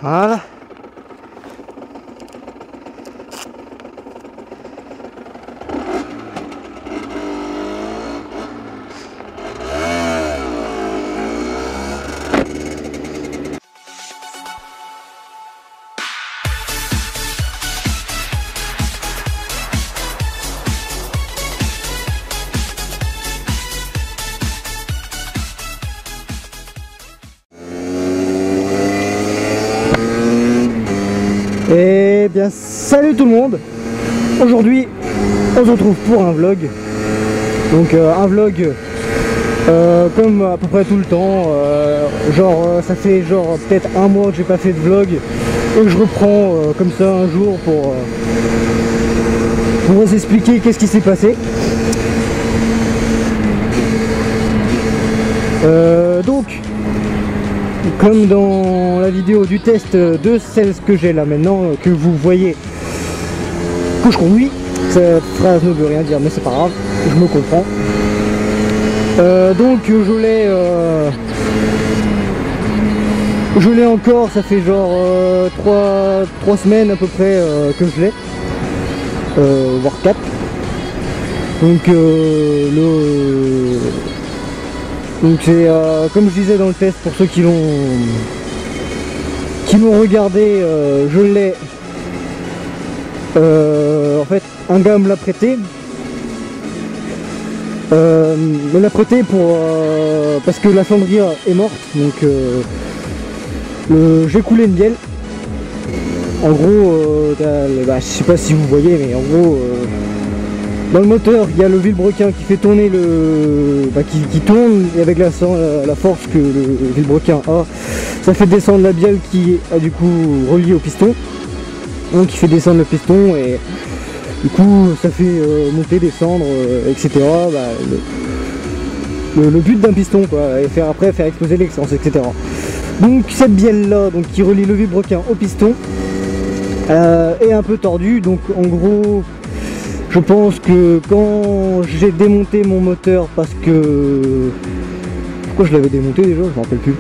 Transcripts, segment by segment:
Voilà. Et bien salut tout le monde. Aujourd'hui on se retrouve pour un vlog. Donc un vlog comme à peu près tout le temps, ça fait genre peut-être un mois que j'ai pas fait de vlog et je reprends comme ça un jour pour vous expliquer qu'est-ce qui s'est passé. Donc comme dans la vidéo du test de celle que j'ai là maintenant, que vous voyez, que je conduis, cette phrase ne veut rien dire mais c'est pas grave, je me comprends. Donc je l'ai encore, ça fait genre 3 semaines à peu près que je l'ai, voire 4. Donc c'est comme je disais dans le test, pour ceux qui l'ont regardé, je l'ai en fait, un gars me l'a prêté. Me l'a prêté pour parce que la cendrière est morte, donc j'ai coulé une bielle. En gros, je sais pas si vous voyez, mais en gros dans le moteur il y a le vilebrequin qui fait tourner qui tourne, et avec la force que le vilebrequin a, ça fait descendre la bielle qui est du coup reliée au piston, donc il fait descendre le piston et du coup ça fait monter, descendre, etc. Le but d'un piston quoi, et après faire exploser l'essence, etc. Donc cette bielle là, donc qui relie le vilebrequin au piston, est un peu tordue. Donc en gros je pense que quand j'ai démonté mon moteur, parce que... Pourquoi je l'avais démonté déjà? Je m'en rappelle plus.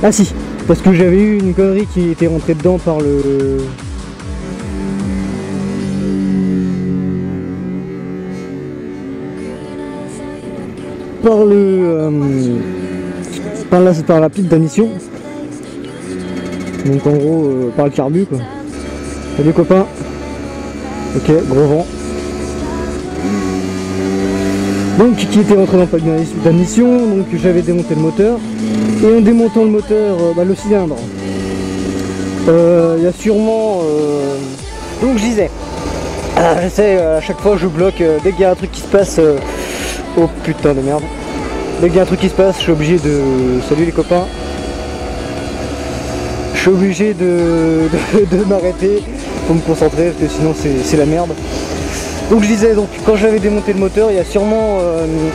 Ah si, parce que j'avais eu une connerie qui était rentrée dedans par le... par la pile d'admission. Donc en gros par le carbu quoi. Salut copain. Ok, gros vent. Donc qui était rentré dans le pack d'admission, donc j'avais démonté le moteur, et en démontant le moteur, le cylindre, il y a sûrement, donc je disais, je sais, à chaque fois je bloque, dès qu'il y a un truc qui se passe, oh putain de merde, dès qu'il y a un truc qui se passe, je suis obligé de, salut les copains, je suis obligé de m'arrêter pour me concentrer, parce que sinon c'est la merde. Donc je disais, donc quand j'avais démonté le moteur, il y a sûrement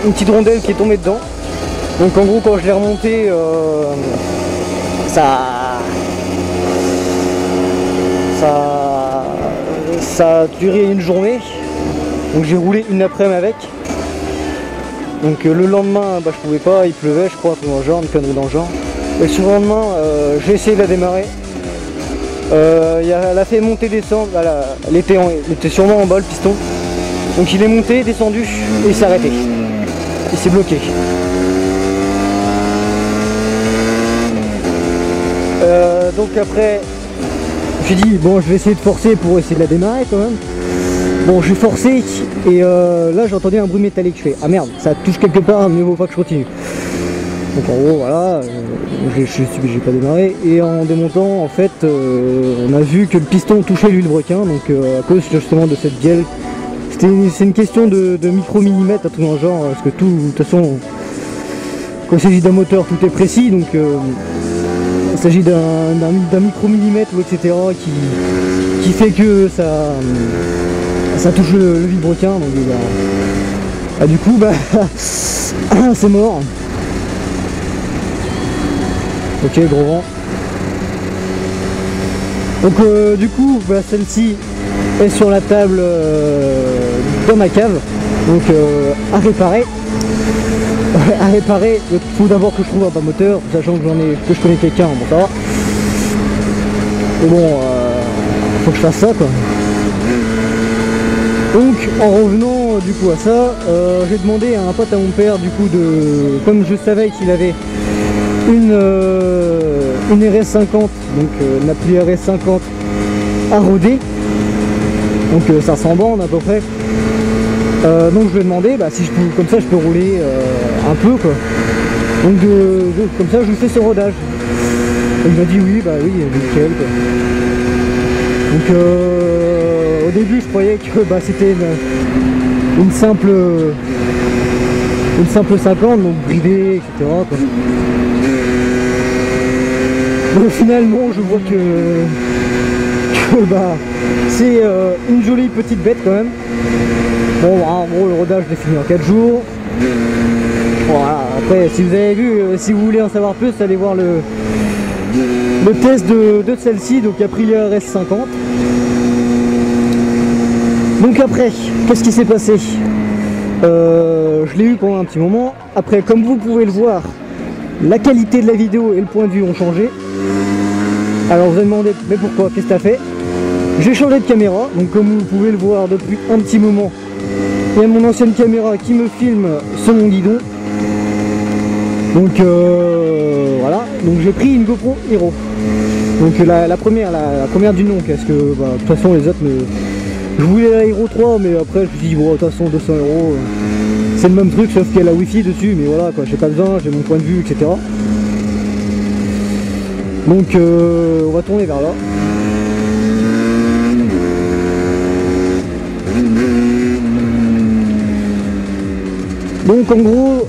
une petite rondelle qui est tombée dedans. Donc en gros quand je l'ai remonté, ça a duré une journée. Donc j'ai roulé une après-midi avec. Donc le lendemain, je pouvais pas, il pleuvait je crois, dans le genre, une connerie dans le genre. Et sur le lendemain, j'ai essayé de la démarrer. Elle a fait monter, descendre, elle était sûrement en bas le piston. Donc il est monté, descendu et il s'est arrêté. Il s'est bloqué. Donc après, j'ai dit bon, je vais essayer de forcer pour essayer de la démarrer quand même. Bon, j'ai forcé et là j'ai entendu un bruit métallique. Je fais ah merde, ça touche quelque part, mieux vaut pas que je continue. Donc en gros voilà, j'ai pas démarré, et en démontant en fait on a vu que le piston touchait le vilebrequin, donc à cause justement de cette bielle. C'est une question de micro-millimètres, tout dans le genre, parce que tout, de toute façon, quand il s'agit d'un moteur, tout est précis, donc il s'agit d'un micro-millimètre, etc., qui fait que ça touche le vilebrequin, donc du coup, c'est mort. Ok, gros vent. Donc du coup, celle-ci est sur la table dans ma cave, donc à réparer. Il faut d'abord que je trouve un moteur, sachant que je connais quelqu'un, bon ça va. Mais bon, faut que je fasse ça quoi. Donc en revenant du coup à ça, j'ai demandé à un pote à mon père du coup de, comme je savais qu'il avait une RS50, donc une appli RS50 à roder, donc 500 bandes à peu près. Donc je lui ai demandé si je peux, comme ça je peux rouler un peu quoi. Donc comme ça je lui fais ce rodage. Et il m'a dit oui, oui, nickel quoi. Donc au début je croyais que c'était une simple 50, donc bridée, etc. quoi. Donc finalement je vois que c'est une jolie petite bête quand même. Bon, en gros le rodage je l'ai fini en 4 jours. Voilà, après si vous avez vu, si vous voulez en savoir plus, allez voir le test de celle-ci, donc Aprilia RS50. Donc après, qu'est-ce qui s'est passé? Je l'ai eu pendant un petit moment. Après, comme vous pouvez le voir, la qualité de la vidéo et le point de vue ont changé. Alors vous allez demander, mais pourquoi? Qu'est-ce que tu as fait? J'ai changé de caméra, donc comme vous pouvez le voir depuis un petit moment, il y a mon ancienne caméra qui me filme sur mon guidon. Donc voilà, donc j'ai pris une GoPro Hero. Donc la première du nom, parce que de toute façon les autres, je voulais la Hero 3, mais après je me suis dit bon, de toute façon 200 €, c'est le même truc, sauf qu'il y a la Wi-Fi dessus, mais voilà quoi, j'ai pas besoin, j'ai mon point de vue, etc. Donc on va tourner vers là. Donc en gros,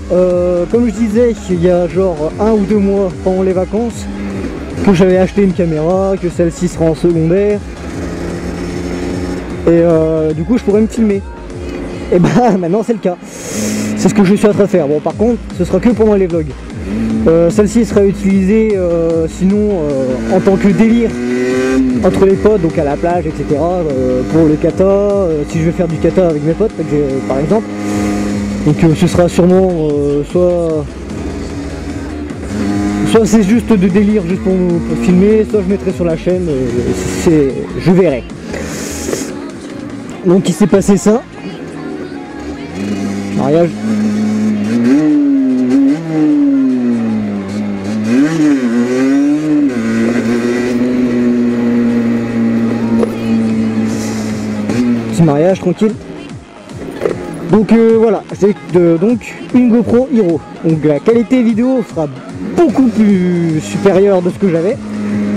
comme je disais, il y a genre 1 ou 2 mois pendant les vacances, que j'avais acheté une caméra, que celle-ci sera en secondaire, et du coup je pourrais me filmer. Et maintenant c'est le cas, c'est ce que je suis en train de faire. Bon par contre, ce sera que pendant les vlogs. Celle-ci sera utilisée sinon en tant que délire entre les potes, donc à la plage, etc. Pour le kata, si je vais faire du kata avec mes potes par exemple. Donc ce sera sûrement soit c'est juste de délire, juste pour filmer, soit je mettrai sur la chaîne, je verrai. Donc il s'est passé ça. Mariage. Petit mariage tranquille. Donc voilà, c'est donc une GoPro Hero. Donc la qualité vidéo sera beaucoup plus supérieure de ce que j'avais,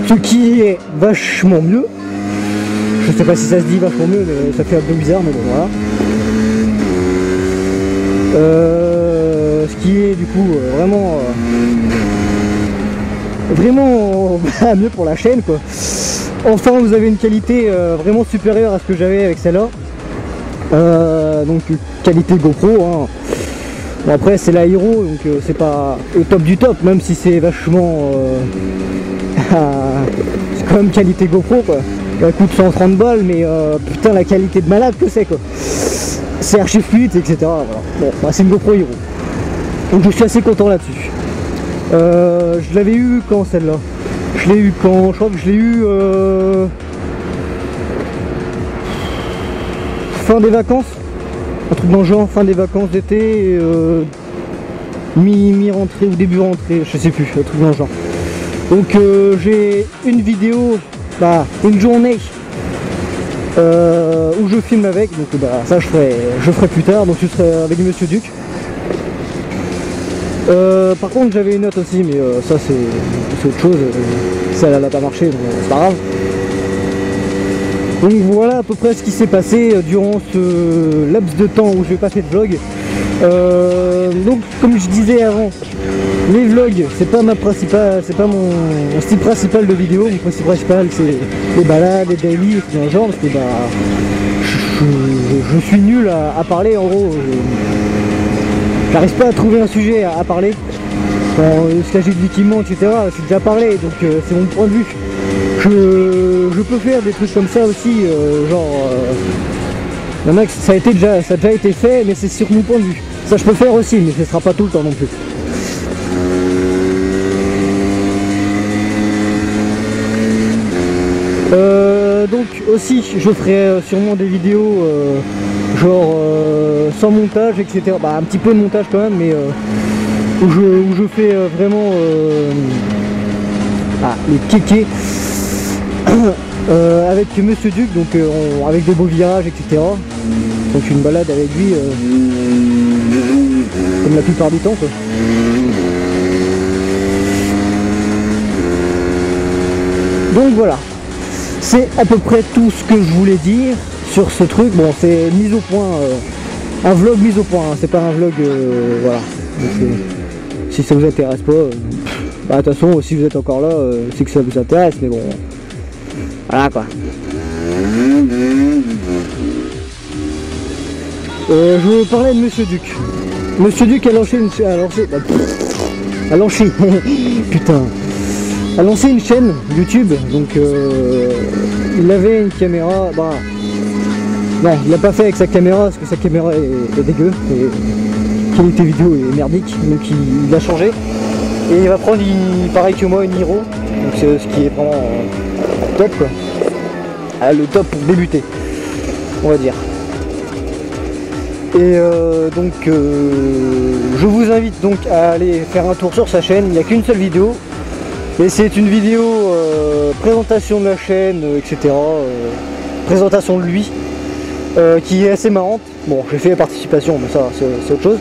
ce qui est vachement mieux. Je sais pas si ça se dit vachement mieux, mais ça fait un peu bizarre, mais bon voilà. Ce qui est du coup vraiment mieux pour la chaîne quoi. Enfin vous avez une qualité vraiment supérieure à ce que j'avais avec celle-là. Donc qualité GoPro hein. Bon, après c'est la Hero, donc c'est pas au top du top, même si c'est vachement c'est quand même qualité GoPro quoi. Elle coûte 130 balles, mais putain la qualité de malade que c'est quoi. C'est archi fluide, etc. Voilà. Bon, c'est une GoPro Hero, donc je suis assez content là-dessus. Je l'avais eu quand celle-là? Je l'ai eu quand? Je crois que je l'ai eu fin des vacances, un truc dans le genre, fin des vacances d'été, mi-rentrée ou début rentrée, je sais plus, un truc dans le genre. Donc j'ai une vidéo, une journée où je filme avec, donc ça je ferai plus tard, donc ce serait avec Monsieur Duc. Par contre j'avais une note aussi, mais ça c'est autre chose, ça elle n'a pas marché, donc c'est pas grave. Donc voilà à peu près ce qui s'est passé durant ce laps de temps où je n'ai pas fait de vlog. Donc comme je disais avant, les vlogs c'est pas mon style principal de vidéo. Mon principe principal c'est les balades, les daily, dans le genre, parce que je suis nul à parler en gros. J'arrive pas à trouver un sujet à parler. Ce qu'il s'agit d'équipement, etc. J'ai déjà parlé, donc c'est mon point de vue. Je peux faire des trucs comme ça aussi, il y en a que ça a déjà été fait, mais c'est sur mon point de vue. Ça je peux faire aussi, mais ce sera pas tout le temps non plus. Donc aussi je ferai sûrement des vidéos genre sans montage, etc. Bah, un petit peu de montage quand même, mais où je fais vraiment les kékés avec Monsieur Duc, donc avec des beaux virages, etc. Donc une balade avec lui comme la plupart du temps, quoi. Donc voilà, c'est à peu près tout ce que je voulais dire sur ce truc. Bon, c'est mise au point, un vlog mise au point, hein. C'est pas un vlog, voilà. Donc, si ça vous intéresse pas, bah, de toute façon, si vous êtes encore là, c'est que ça vous intéresse, mais bon, voilà quoi. Je parlais de Monsieur Duc. Monsieur Duc a lancé une putain, a lancé une chaîne YouTube, donc il avait une caméra, bah non, il l'a pas fait avec sa caméra parce que sa caméra est dégueu et la qualité vidéo est merdique, donc il a changé et il va prendre pareil que moi une Hero, donc c'est ce qui est vraiment top quoi. Ah, le top pour débuter, on va dire. Et donc je vous invite donc à aller faire un tour sur sa chaîne. Il n'y a qu'une seule vidéo, mais c'est une vidéo présentation de la chaîne, etc. Présentation de lui, qui est assez marrante. Bon, j'ai fait la participation, mais ça c'est autre chose.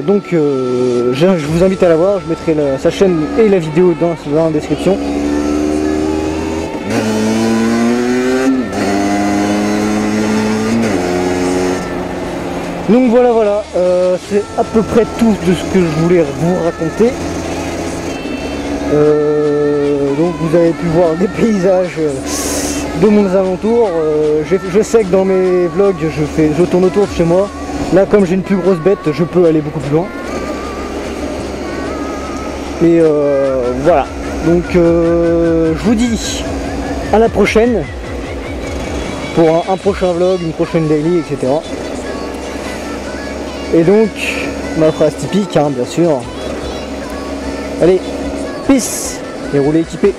Donc je vous invite à la voir. Je mettrai sa chaîne et la vidéo dans la description. Donc voilà, c'est à peu près tout de ce que je voulais vous raconter. Donc vous avez pu voir des paysages de mon alentour. Je sais que dans mes vlogs je tourne autour de chez moi. Là comme j'ai une plus grosse bête, je peux aller beaucoup plus loin. Et voilà. Donc je vous dis à la prochaine pour un prochain vlog, une prochaine daily, etc. Et donc, ma phrase typique, hein, bien sûr. Allez, peace et roulez équipé.